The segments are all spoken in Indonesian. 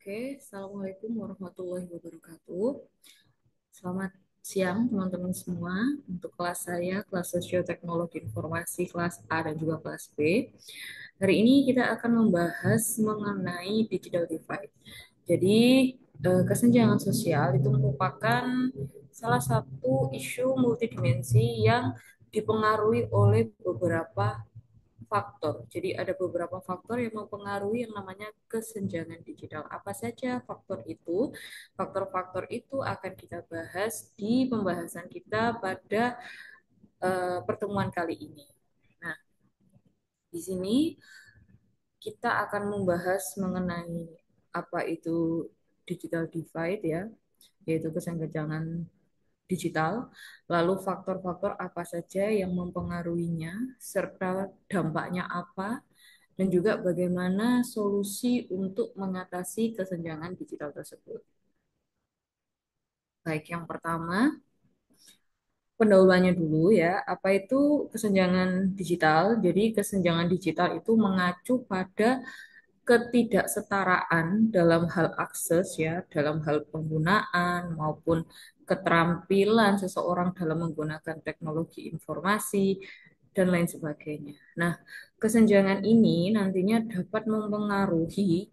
Oke, Assalamualaikum warahmatullahi wabarakatuh. Selamat siang teman-teman semua. Untuk kelas saya, kelas Sosioteknologi Informasi kelas A dan juga kelas B. Hari ini kita akan membahas mengenai digital divide. Jadi, kesenjangan sosial itu merupakan salah satu isu multidimensi yang dipengaruhi oleh beberapa faktor. Jadi ada beberapa faktor yang mempengaruhi yang namanya kesenjangan digital. Apa saja faktor itu? Faktor-faktor itu akan kita bahas di pembahasan kita pada pertemuan kali ini. Nah, di sini kita akan membahas mengenai apa itu digital divide ya, yaitu kesenjangan digital, lalu faktor-faktor apa saja yang mempengaruhinya, serta dampaknya apa, dan juga bagaimana solusi untuk mengatasi kesenjangan digital tersebut. Baik, yang pertama, pendahuluannya dulu ya, apa itu kesenjangan digital? Jadi kesenjangan digital itu mengacu pada ketidaksetaraan dalam hal akses ya, dalam hal penggunaan maupun keterampilan seseorang dalam menggunakan teknologi informasi dan lain sebagainya. Nah, kesenjangan ini nantinya dapat mempengaruhi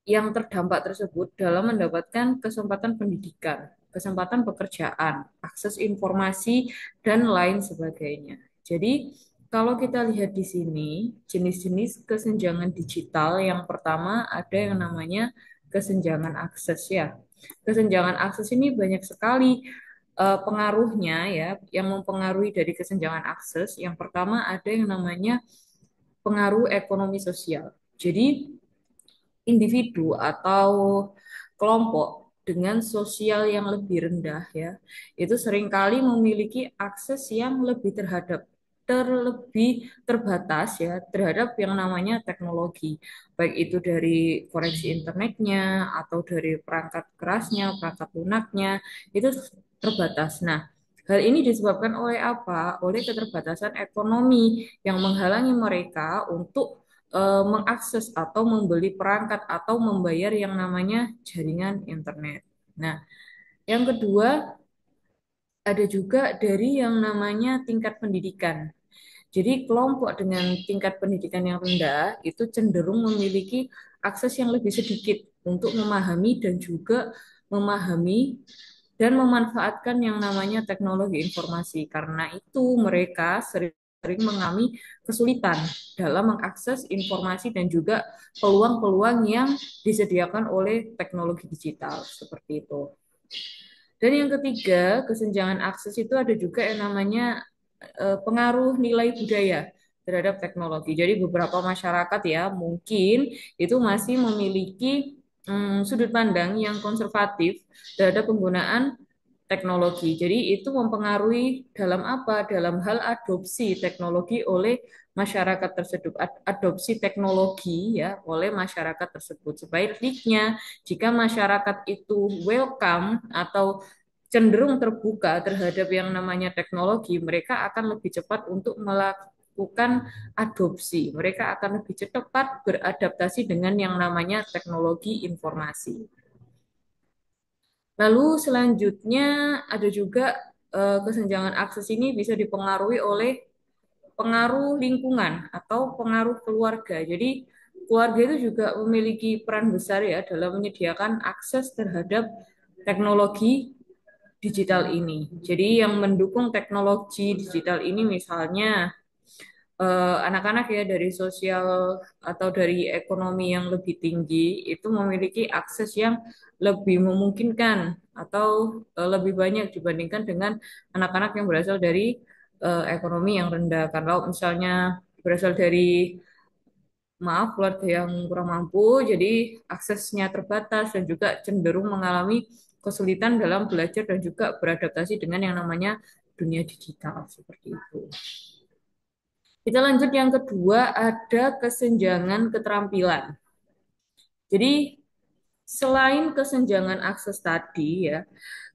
yang terdampak tersebut dalam mendapatkan kesempatan pendidikan, kesempatan pekerjaan, akses informasi, dan lain sebagainya. Jadi, kalau kita lihat di sini, jenis-jenis kesenjangan digital yang pertama ada yang namanya kesenjangan akses ya. Kesenjangan akses ini banyak sekali pengaruhnya ya, yang mempengaruhi dari kesenjangan akses. Yang pertama ada yang namanya pengaruh ekonomi sosial. Jadi, individu atau kelompok dengan sosial yang lebih rendah ya, itu seringkali memiliki akses yang lebih terlebih terbatas ya terhadap yang namanya teknologi, baik itu dari koneksi internetnya atau dari perangkat kerasnya, perangkat lunaknya, itu terbatas. Nah, hal ini disebabkan oleh apa? Oleh keterbatasan ekonomi yang menghalangi mereka untuk mengakses atau membeli perangkat atau membayar yang namanya jaringan internet. Nah, yang kedua ada juga dari yang namanya tingkat pendidikan. Jadi kelompok dengan tingkat pendidikan yang rendah itu cenderung memiliki akses yang lebih sedikit untuk memahami dan juga memahami dan memanfaatkan yang namanya teknologi informasi. Karena itu mereka sering mengalami kesulitan dalam mengakses informasi dan juga peluang-peluang yang disediakan oleh teknologi digital seperti itu. Dan yang ketiga, kesenjangan akses itu ada juga yang namanya pengaruh nilai budaya terhadap teknologi. Jadi beberapa masyarakat ya mungkin itu masih memiliki sudut pandang yang konservatif terhadap penggunaan teknologi. Jadi itu mempengaruhi dalam apa? Dalam hal adopsi teknologi oleh masyarakat tersebut, adopsi teknologi ya oleh masyarakat tersebut. Sebaliknya, jika masyarakat itu welcome atau cenderung terbuka terhadap yang namanya teknologi, mereka akan lebih cepat untuk melakukan adopsi. Mereka akan lebih cepat beradaptasi dengan yang namanya teknologi informasi. Lalu selanjutnya ada juga kesenjangan akses ini bisa dipengaruhi oleh pengaruh lingkungan atau pengaruh keluarga. Jadi keluarga itu juga memiliki peran besar ya dalam menyediakan akses terhadap teknologi digital ini. Jadi yang mendukung teknologi digital ini misalnya anak-anak ya dari sosial atau dari ekonomi yang lebih tinggi itu memiliki akses yang lebih memungkinkan atau lebih banyak dibandingkan dengan anak-anak yang berasal dari ekonomi yang rendah. Kalau misalnya berasal dari maaf keluarga yang kurang mampu, jadi aksesnya terbatas dan juga cenderung mengalami kesulitan dalam belajar dan juga beradaptasi dengan yang namanya dunia digital seperti itu. Kita lanjut yang kedua, ada kesenjangan keterampilan. Jadi selain kesenjangan akses tadi ya,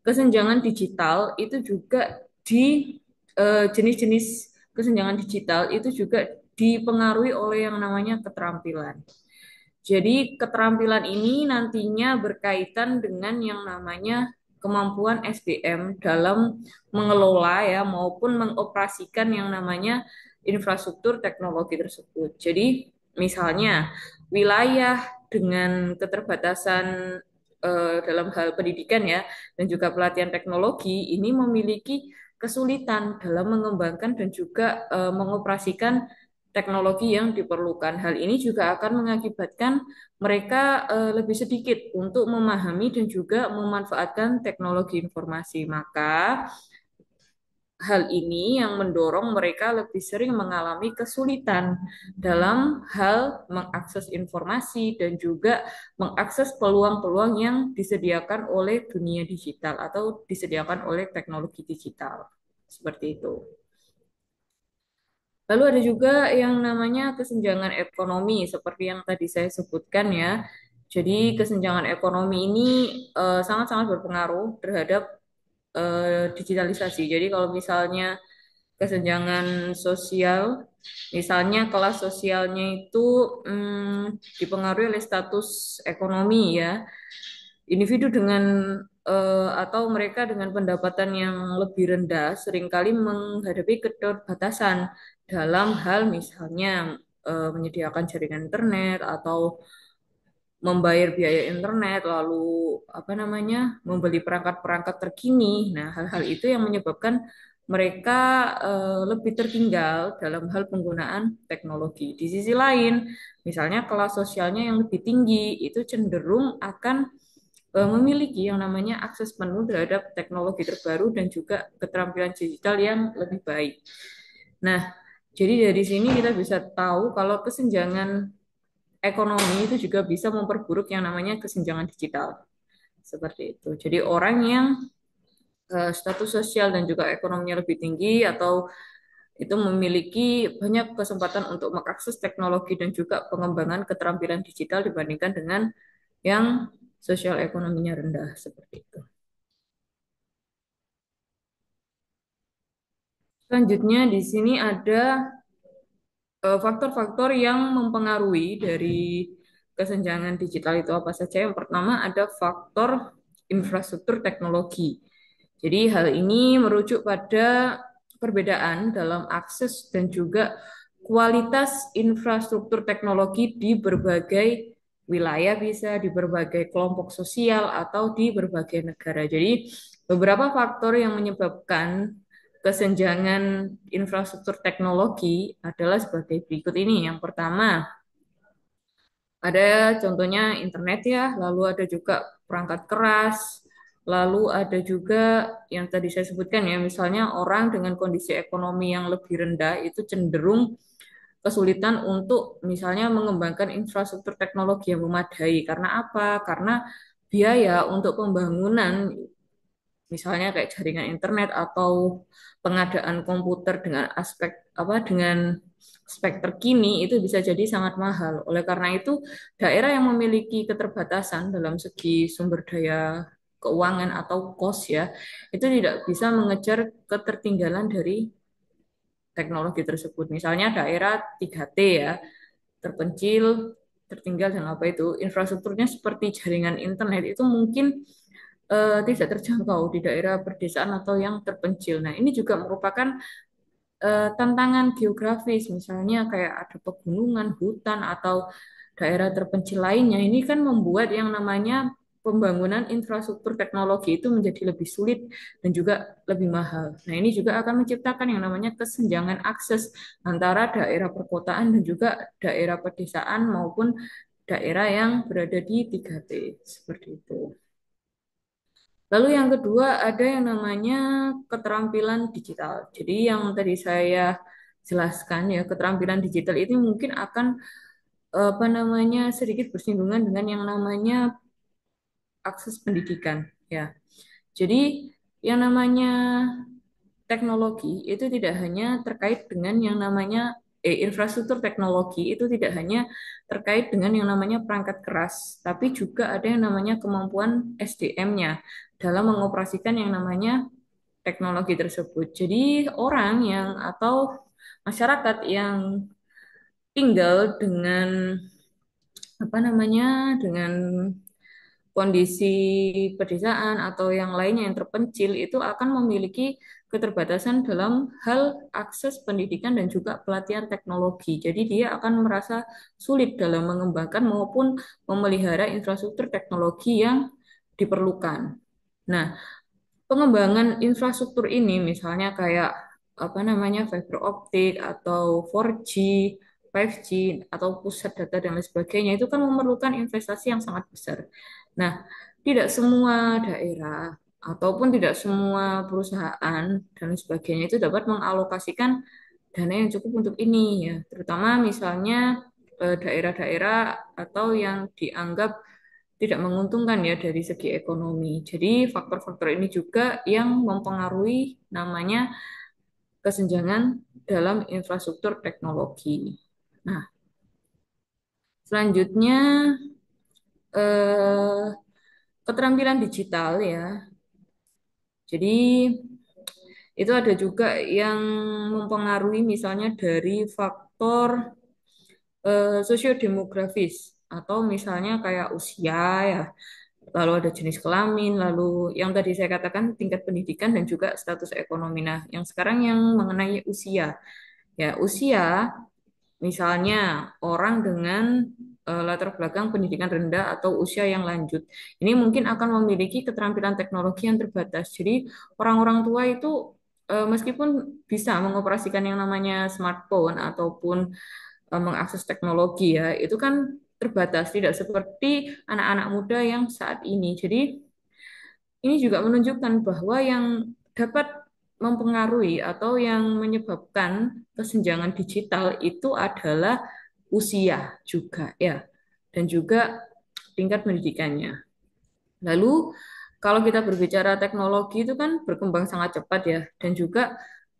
kesenjangan digital itu juga di jenis-jenis kesenjangan digital itu juga dipengaruhi oleh yang namanya keterampilan. Jadi keterampilan ini nantinya berkaitan dengan yang namanya kemampuan SDM dalam mengelola ya maupun mengoperasikan yang namanya infrastruktur teknologi tersebut. Jadi misalnya wilayah dengan keterbatasan dalam hal pendidikan ya dan juga pelatihan teknologi ini memiliki kesulitan dalam mengembangkan dan juga mengoperasikan teknologi yang diperlukan. Hal ini juga akan mengakibatkan mereka lebih sedikit untuk memahami dan juga memanfaatkan teknologi informasi. Maka hal ini yang mendorong mereka lebih sering mengalami kesulitan dalam hal mengakses informasi dan juga mengakses peluang-peluang yang disediakan oleh dunia digital atau disediakan oleh teknologi digital. Seperti itu. Lalu ada juga yang namanya kesenjangan ekonomi, seperti yang tadi saya sebutkan ya. Jadi kesenjangan ekonomi ini sangat-sangat berpengaruh terhadap digitalisasi. Jadi kalau misalnya kesenjangan sosial, misalnya kelas sosialnya itu dipengaruhi oleh status ekonomi ya, individu dengan atau mereka dengan pendapatan yang lebih rendah seringkali menghadapi keterbatasan dalam hal misalnya menyediakan jaringan internet atau membayar biaya internet, lalu apa namanya, membeli perangkat-perangkat terkini. Nah, hal-hal itu yang menyebabkan mereka lebih tertinggal dalam hal penggunaan teknologi. Di sisi lain, misalnya kelas sosialnya yang lebih tinggi itu cenderung akan memiliki yang namanya akses penuh terhadap teknologi terbaru dan juga keterampilan digital yang lebih baik. Nah, jadi dari sini kita bisa tahu kalau kesenjangan ekonomi itu juga bisa memperburuk yang namanya kesenjangan digital. Seperti itu. Jadi orang yang status sosial dan juga ekonominya lebih tinggi atau itu memiliki banyak kesempatan untuk mengakses teknologi dan juga pengembangan keterampilan digital dibandingkan dengan yang sosial ekonominya rendah seperti itu. Selanjutnya di sini ada faktor-faktor yang mempengaruhi dari kesenjangan digital itu apa saja? Yang pertama ada faktor infrastruktur teknologi. Jadi hal ini merujuk pada perbedaan dalam akses dan juga kualitas infrastruktur teknologi di berbagai wilayah, bisa di berbagai kelompok sosial atau di berbagai negara. Jadi beberapa faktor yang menyebabkan kesenjangan infrastruktur teknologi adalah sebagai berikut ini. Yang pertama, ada contohnya internet ya, lalu ada juga perangkat keras, lalu ada juga yang tadi saya sebutkan ya, misalnya orang dengan kondisi ekonomi yang lebih rendah itu cenderung kesulitan untuk misalnya mengembangkan infrastruktur teknologi yang memadai. Karena apa? Karena biaya untuk pembangunan misalnya kayak jaringan internet atau pengadaan komputer dengan aspek apa dengan spek terkini itu bisa jadi sangat mahal. Oleh karena itu, daerah yang memiliki keterbatasan dalam segi sumber daya keuangan atau kos ya, itu tidak bisa mengejar ketertinggalan dari teknologi tersebut. Misalnya daerah 3T ya, terpencil, tertinggal dan apa itu, infrastrukturnya seperti jaringan internet itu mungkin tidak terjangkau di daerah pedesaan atau yang terpencil. Nah, ini juga merupakan tantangan geografis, misalnya kayak ada pegunungan, hutan, atau daerah terpencil lainnya. Ini kan membuat yang namanya pembangunan infrastruktur teknologi itu menjadi lebih sulit dan juga lebih mahal. Nah, ini juga akan menciptakan yang namanya kesenjangan akses antara daerah perkotaan dan juga daerah pedesaan maupun daerah yang berada di 3T. Seperti itu. Lalu yang kedua ada yang namanya keterampilan digital. Jadi yang tadi saya jelaskan ya, keterampilan digital itu mungkin akan apa namanya sedikit bersinggungan dengan yang namanya akses pendidikan ya. Jadi yang namanya teknologi itu tidak hanya terkait dengan yang namanya infrastruktur teknologi itu tidak hanya terkait dengan yang namanya perangkat keras, tapi juga ada yang namanya kemampuan SDM-nya dalam mengoperasikan yang namanya teknologi tersebut. Jadi orang yang atau masyarakat yang tinggal dengan apa namanya dengan kondisi pedesaan atau yang lainnya yang terpencil itu akan memiliki keterbatasan dalam hal akses pendidikan dan juga pelatihan teknologi. Jadi dia akan merasa sulit dalam mengembangkan maupun memelihara infrastruktur teknologi yang diperlukan. Nah, pengembangan infrastruktur ini misalnya kayak apa namanya fiber optik atau 4G, 5G atau pusat data dan lain sebagainya itu kan memerlukan investasi yang sangat besar. Nah, tidak semua daerah ataupun tidak semua perusahaan dan lain sebagainya itu dapat mengalokasikan dana yang cukup untuk ini ya, terutama misalnya daerah-daerah atau yang dianggap tidak menguntungkan ya dari segi ekonomi. Jadi faktor-faktor ini juga yang mempengaruhi namanya kesenjangan dalam infrastruktur teknologi. Nah, selanjutnya eh, keterampilan digital ya. Jadi itu ada juga yang mempengaruhi misalnya dari faktor sosiodemografis atau misalnya kayak usia ya, lalu ada jenis kelamin, lalu yang tadi saya katakan tingkat pendidikan dan juga status ekonomi. Nah, yang sekarang yang mengenai usia. Ya, usia misalnya orang dengan latar belakang pendidikan rendah atau usia yang lanjut. Ini mungkin akan memiliki keterampilan teknologi yang terbatas. Jadi, orang-orang tua itu meskipun bisa mengoperasikan yang namanya smartphone ataupun mengakses teknologi ya, itu kan terbatas, tidak seperti anak-anak muda yang saat ini. Jadi ini juga menunjukkan bahwa yang dapat mempengaruhi atau yang menyebabkan kesenjangan digital itu adalah usia juga ya, dan juga tingkat pendidikannya. Lalu kalau kita berbicara teknologi itu kan berkembang sangat cepat ya, dan juga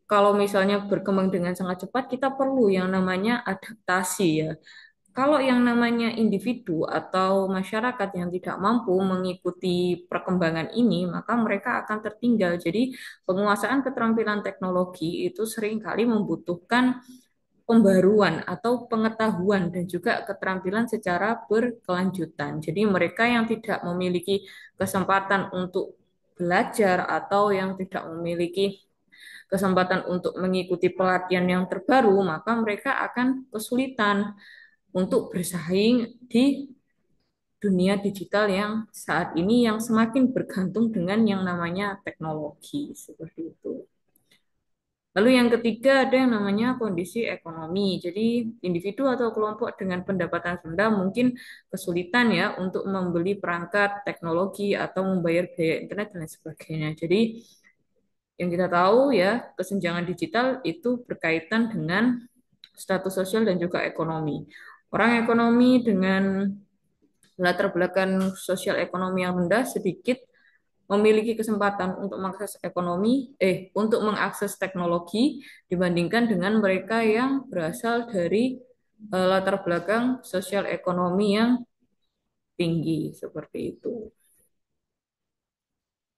kalau misalnya berkembang dengan sangat cepat, kita perlu yang namanya adaptasi ya. Kalau yang namanya individu atau masyarakat yang tidak mampu mengikuti perkembangan ini, maka mereka akan tertinggal. Jadi, penguasaan keterampilan teknologi itu seringkali membutuhkan pembaruan atau pengetahuan dan juga keterampilan secara berkelanjutan. Jadi, mereka yang tidak memiliki kesempatan untuk belajar atau yang tidak memiliki kesempatan untuk mengikuti pelatihan yang terbaru, maka mereka akan kesulitan untuk bersaing di dunia digital yang saat ini yang semakin bergantung dengan yang namanya teknologi seperti itu. Lalu yang ketiga ada yang namanya kondisi ekonomi. Jadi individu atau kelompok dengan pendapatan rendah mungkin kesulitan ya untuk membeli perangkat teknologi atau membayar biaya internet dan lain sebagainya. Jadi yang kita tahu ya kesenjangan digital itu berkaitan dengan status sosial dan juga ekonomi. Orang ekonomi dengan latar belakang sosial ekonomi yang rendah sedikit memiliki kesempatan untuk mengakses untuk mengakses teknologi dibandingkan dengan mereka yang berasal dari latar belakang sosial ekonomi yang tinggi seperti itu.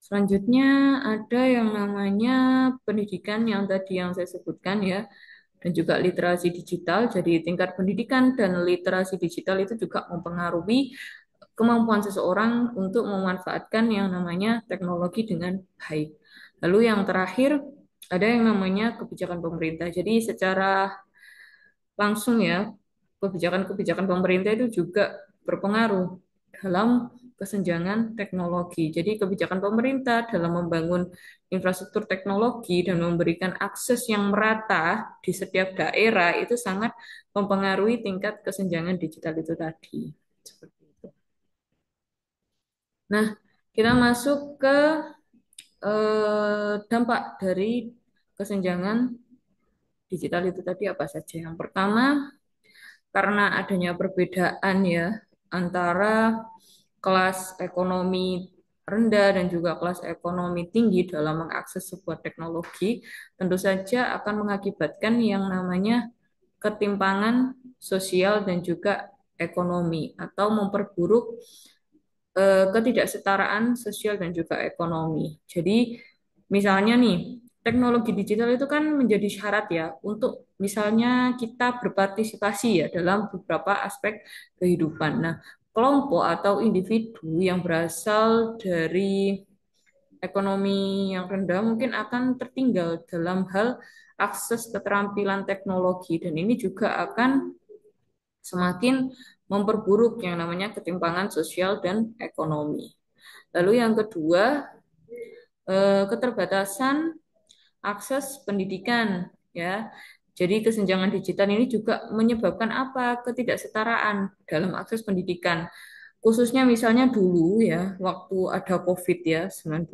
Selanjutnya ada yang namanya pendidikan yang tadi yang saya sebutkan ya, dan juga literasi digital. Jadi tingkat pendidikan dan literasi digital itu juga mempengaruhi kemampuan seseorang untuk memanfaatkan yang namanya teknologi dengan baik. Lalu yang terakhir ada yang namanya kebijakan pemerintah. Jadi secara langsung ya, kebijakan-kebijakan pemerintah itu juga berpengaruh dalam kesenjangan teknologi. Jadi kebijakan pemerintah dalam membangun infrastruktur teknologi dan memberikan akses yang merata di setiap daerah itu sangat mempengaruhi tingkat kesenjangan digital itu tadi. Seperti itu. Nah, kita masuk ke dampak dari kesenjangan digital itu tadi apa saja. Yang pertama, karena adanya perbedaan ya antara kelas ekonomi rendah dan juga kelas ekonomi tinggi dalam mengakses sebuah teknologi, tentu saja akan mengakibatkan yang namanya ketimpangan sosial dan juga ekonomi atau memperburuk ketidaksetaraan sosial dan juga ekonomi. Jadi misalnya nih, teknologi digital itu kan menjadi syarat ya untuk misalnya kita berpartisipasi ya dalam beberapa aspek kehidupan. Nah, kelompok atau individu yang berasal dari ekonomi yang rendah mungkin akan tertinggal dalam hal akses keterampilan teknologi dan ini juga akan semakin memperburuk yang namanya ketimpangan sosial dan ekonomi. Lalu yang kedua, keterbatasan akses pendidikan ya. Jadi kesenjangan digital ini juga menyebabkan apa? Ketidaksetaraan dalam akses pendidikan. Khususnya misalnya dulu ya, waktu ada COVID ya, 19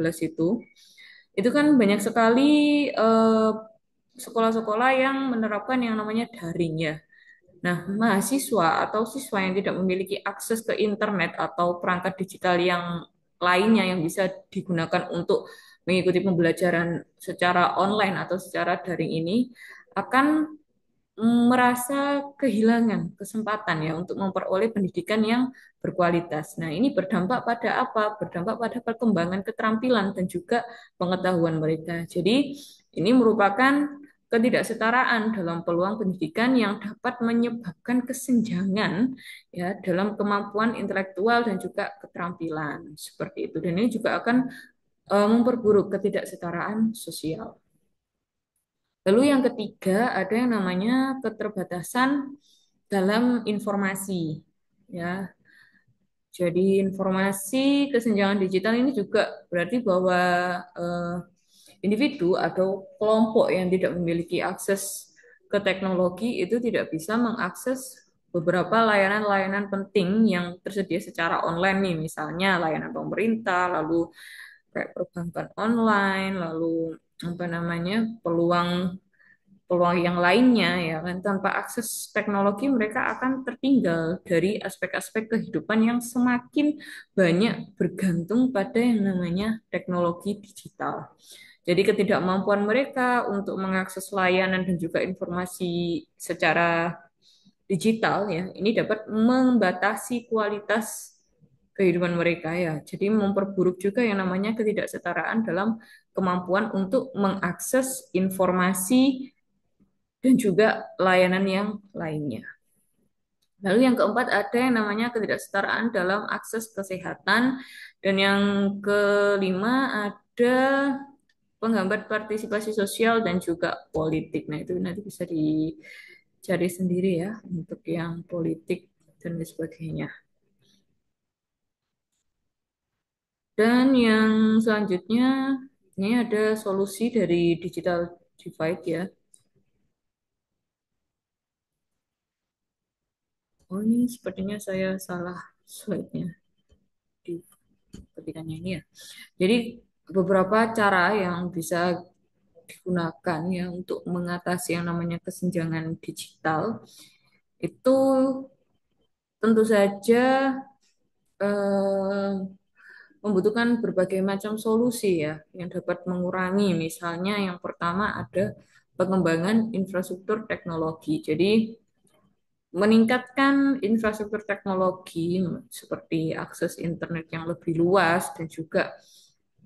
itu kan banyak sekali eh, sekolah-sekolah yang menerapkan yang namanya daring ya. Nah, mahasiswa atau siswa yang tidak memiliki akses ke internet atau perangkat digital yang lainnya yang bisa digunakan untuk mengikuti pembelajaran secara online atau secara daring ini akan merasa kehilangan kesempatan ya untuk memperoleh pendidikan yang berkualitas. Nah, ini berdampak pada apa? Berdampak pada perkembangan keterampilan dan juga pengetahuan mereka. Jadi, ini merupakan ketidaksetaraan dalam peluang pendidikan yang dapat menyebabkan kesenjangan ya dalam kemampuan intelektual dan juga keterampilan seperti itu. Dan ini juga akan memperburuk ketidaksetaraan sosial. Lalu yang ketiga ada yang namanya keterbatasan dalam informasi. Ya, jadi informasi kesenjangan digital ini juga berarti bahwa eh, individu atau kelompok yang tidak memiliki akses ke teknologi itu tidak bisa mengakses beberapa layanan-layanan penting yang tersedia secara online nih, misalnya layanan pemerintah, lalu kayak perbankan online, lalu apa namanya peluang peluang yang lainnya ya kan tanpa akses teknologi mereka akan tertinggal dari aspek-aspek kehidupan yang semakin banyak bergantung pada yang namanya teknologi digital. Jadi ketidakmampuan mereka untuk mengakses layanan dan juga informasi secara digital ya ini dapat membatasi kualitas kehidupan mereka ya. Jadi memperburuk juga yang namanya ketidaksetaraan dalam kemampuan untuk mengakses informasi dan juga layanan yang lainnya. Lalu yang keempat ada yang namanya ketidaksetaraan dalam akses kesehatan dan yang kelima ada penghambat partisipasi sosial dan juga politik. Nah, itu nanti bisa dicari sendiri ya untuk yang politik dan lain sebagainya. Dan yang selanjutnya ini ada solusi dari digital divide ya. Oh, ini sepertinya saya salah slide-nya di ketikannya ini ya. Jadi beberapa cara yang bisa digunakan ya untuk mengatasi yang namanya kesenjangan digital itu tentu saja eh, membutuhkan berbagai macam solusi ya yang dapat mengurangi. Misalnya yang pertama ada pengembangan infrastruktur teknologi. Jadi meningkatkan infrastruktur teknologi seperti akses internet yang lebih luas dan juga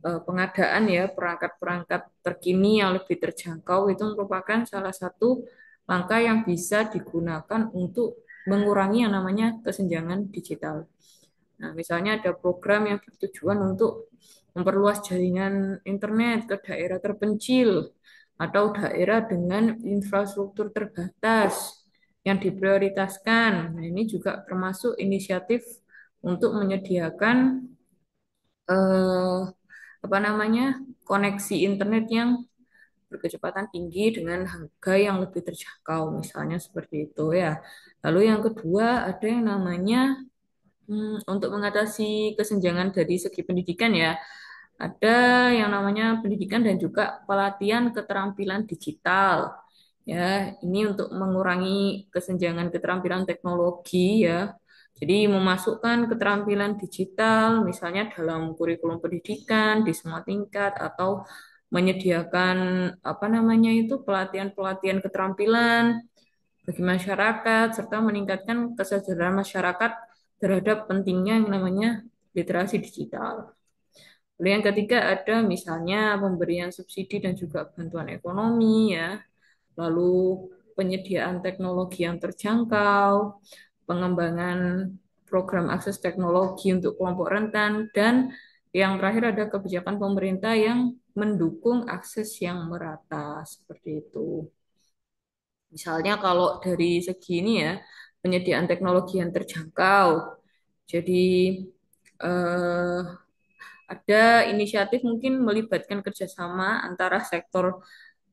pengadaan ya perangkat-perangkat terkini yang lebih terjangkau itu merupakan salah satu langkah yang bisa digunakan untuk mengurangi yang namanya kesenjangan digital. Nah, misalnya ada program yang bertujuan untuk memperluas jaringan internet ke daerah terpencil atau daerah dengan infrastruktur terbatas yang diprioritaskan. Nah, ini juga termasuk inisiatif untuk menyediakan eh, apa namanya koneksi internet yang berkecepatan tinggi dengan harga yang lebih terjangkau, misalnya seperti itu ya. Lalu yang kedua ada yang namanya untuk mengatasi kesenjangan dari segi pendidikan ya, ada yang namanya pendidikan dan juga pelatihan keterampilan digital. Ya, ini untuk mengurangi kesenjangan keterampilan teknologi ya. Jadi memasukkan keterampilan digital misalnya dalam kurikulum pendidikan di semua tingkat atau menyediakan apa namanya itu pelatihan-pelatihan keterampilan bagi masyarakat serta meningkatkan kesadaran masyarakat terhadap pentingnya yang namanya literasi digital. Lalu yang ketiga ada misalnya pemberian subsidi dan juga bantuan ekonomi ya. Lalu penyediaan teknologi yang terjangkau, pengembangan program akses teknologi untuk kelompok rentan, dan yang terakhir ada kebijakan pemerintah yang mendukung akses yang merata seperti itu. Misalnya kalau dari segi ini ya, penyediaan teknologi yang terjangkau. Jadi eh, ada inisiatif mungkin melibatkan kerjasama antara sektor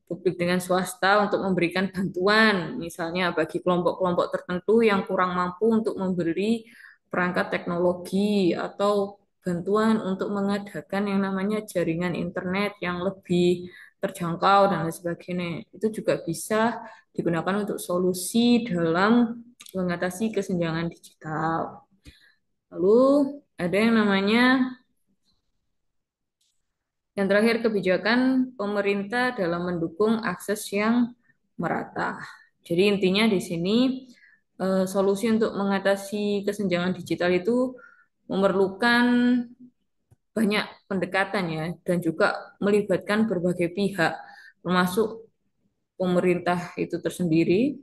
publik dengan swasta untuk memberikan bantuan, misalnya bagi kelompok-kelompok tertentu yang kurang mampu untuk membeli perangkat teknologi atau bantuan untuk mengadakan yang namanya jaringan internet yang lebih terjangkau dan lain sebagainya. Itu juga bisa digunakan untuk solusi dalam mengatasi kesenjangan digital. Lalu ada yang namanya yang terakhir, kebijakan pemerintah dalam mendukung akses yang merata. Jadi intinya di sini solusi untuk mengatasi kesenjangan digital itu memerlukan banyak pendekatan ya dan juga melibatkan berbagai pihak termasuk pemerintah itu tersendiri,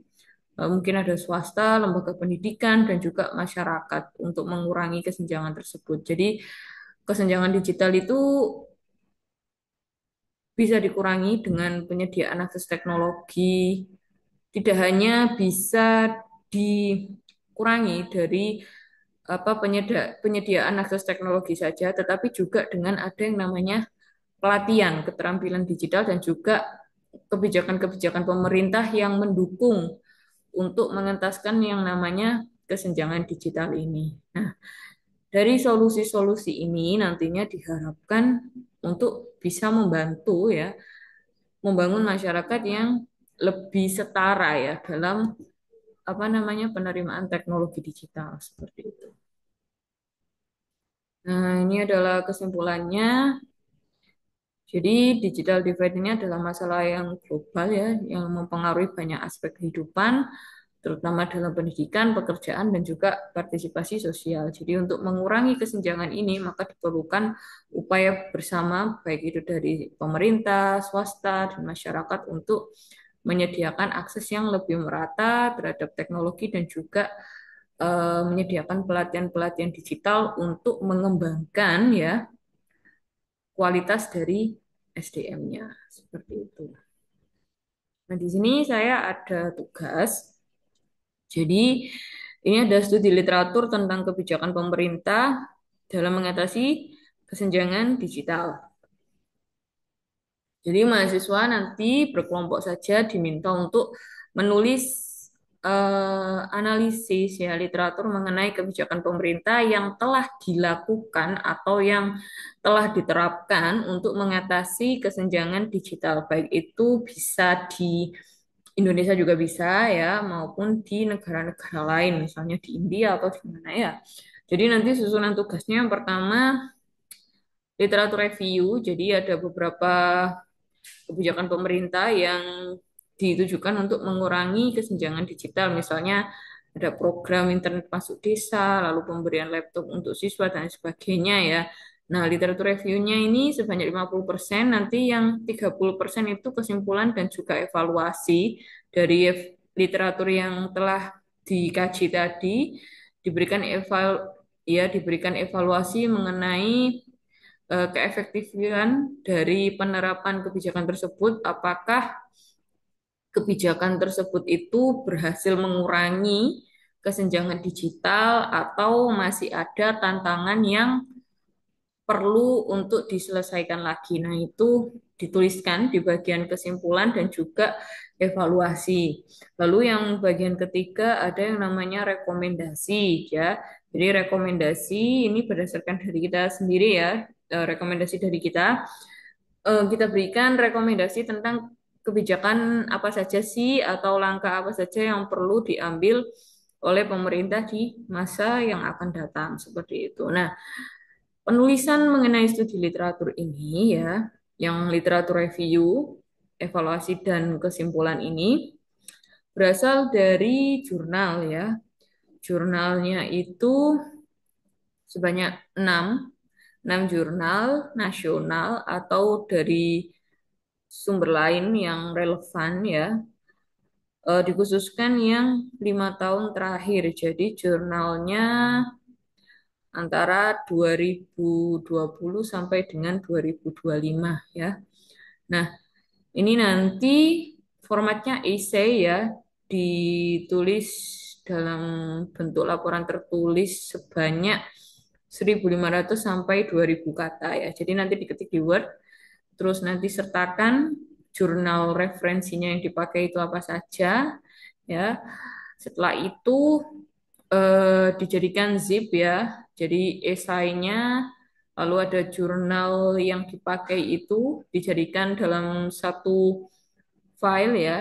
mungkin ada swasta, lembaga pendidikan dan juga masyarakat untuk mengurangi kesenjangan tersebut. Jadi kesenjangan digital itu bisa dikurangi dengan penyediaan akses teknologi. Tidak hanya bisa dikurangi dari penyediaan akses teknologi saja, tetapi juga dengan ada yang namanya pelatihan keterampilan digital dan juga kebijakan-kebijakan pemerintah yang mendukung untuk mengentaskan yang namanya kesenjangan digital ini. Nah, dari solusi-solusi ini nantinya diharapkan untuk bisa membantu ya membangun masyarakat yang lebih setara ya dalam apa namanya penerimaan teknologi digital seperti itu. Nah, ini adalah kesimpulannya. Jadi digital divide ini adalah masalah yang global ya, yang mempengaruhi banyak aspek kehidupan, terutama dalam pendidikan, pekerjaan, dan juga partisipasi sosial. Jadi untuk mengurangi kesenjangan ini, maka diperlukan upaya bersama, baik itu dari pemerintah, swasta, dan masyarakat untuk menyediakan akses yang lebih merata terhadap teknologi dan juga menyediakan pelatihan-pelatihan digital untuk mengembangkan ya kualitas dari SDM-nya seperti itu. Nah, di sini saya ada tugas. Jadi, ini ada studi literatur tentang kebijakan pemerintah dalam mengatasi kesenjangan digital. Jadi mahasiswa nanti berkelompok saja diminta untuk menulis analisis ya literatur mengenai kebijakan pemerintah yang telah dilakukan atau yang telah diterapkan untuk mengatasi kesenjangan digital. Baik itu bisa di Indonesia juga bisa ya maupun di negara-negara lain misalnya di India atau di mana ya. Jadi nanti susunan tugasnya yang pertama literatur review. Jadi ada beberapa kebijakan pemerintah yang ditujukan untuk mengurangi kesenjangan digital. Misalnya ada program internet masuk desa, lalu pemberian laptop untuk siswa dan sebagainya ya. Nah, literatur reviewnya ini sebanyak 50%, nanti yang 30% itu kesimpulan dan juga evaluasi dari literatur yang telah dikaji tadi, diberikan diberikan evaluasi mengenai keefektifan dari penerapan kebijakan tersebut, apakah kebijakan tersebut itu berhasil mengurangi kesenjangan digital atau masih ada tantangan yang perlu untuk diselesaikan lagi. Nah, itu dituliskan di bagian kesimpulan dan juga evaluasi. Lalu yang bagian ketiga ada yang namanya rekomendasi ya. Jadi rekomendasi ini berdasarkan dari kita sendiri ya, rekomendasi dari kita. Kita berikan rekomendasi tentang kebijakan apa saja sih atau langkah apa saja yang perlu diambil oleh pemerintah di masa yang akan datang seperti itu. Nah, penulisan mengenai studi literatur ini ya, yang literatur review, evaluasi dan kesimpulan ini berasal dari jurnal ya. Jurnalnya itu sebanyak 6. 6 jurnal nasional atau dari sumber lain yang relevan ya, dikhususkan yang 5 tahun terakhir. Jadi jurnalnya antara 2020 sampai dengan 2025 ya. Nah, ini nanti formatnya essay ya, ditulis dalam bentuk laporan tertulis sebanyak 1.500 sampai 2.000 kata ya. Jadi nanti diketik di Word, terus nanti sertakan jurnal referensinya yang dipakai itu apa saja ya. Setelah itu dijadikan zip ya. Jadi esainya lalu ada jurnal yang dipakai itu dijadikan dalam satu file ya,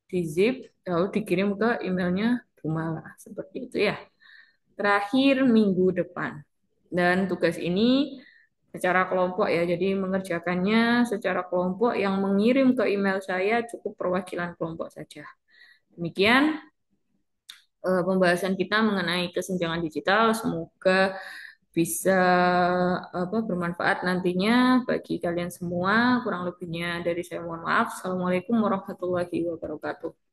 di zip lalu dikirim ke emailnya Bumala seperti itu ya. Terakhir minggu depan. Dan tugas ini secara kelompok ya, jadi mengerjakannya secara kelompok yang mengirim ke email saya cukup perwakilan kelompok saja. Demikian pembahasan kita mengenai kesenjangan digital. Semoga bisa bermanfaat nantinya bagi kalian semua. Kurang lebihnya dari saya mohon maaf. Assalamualaikum warahmatullahi wabarakatuh.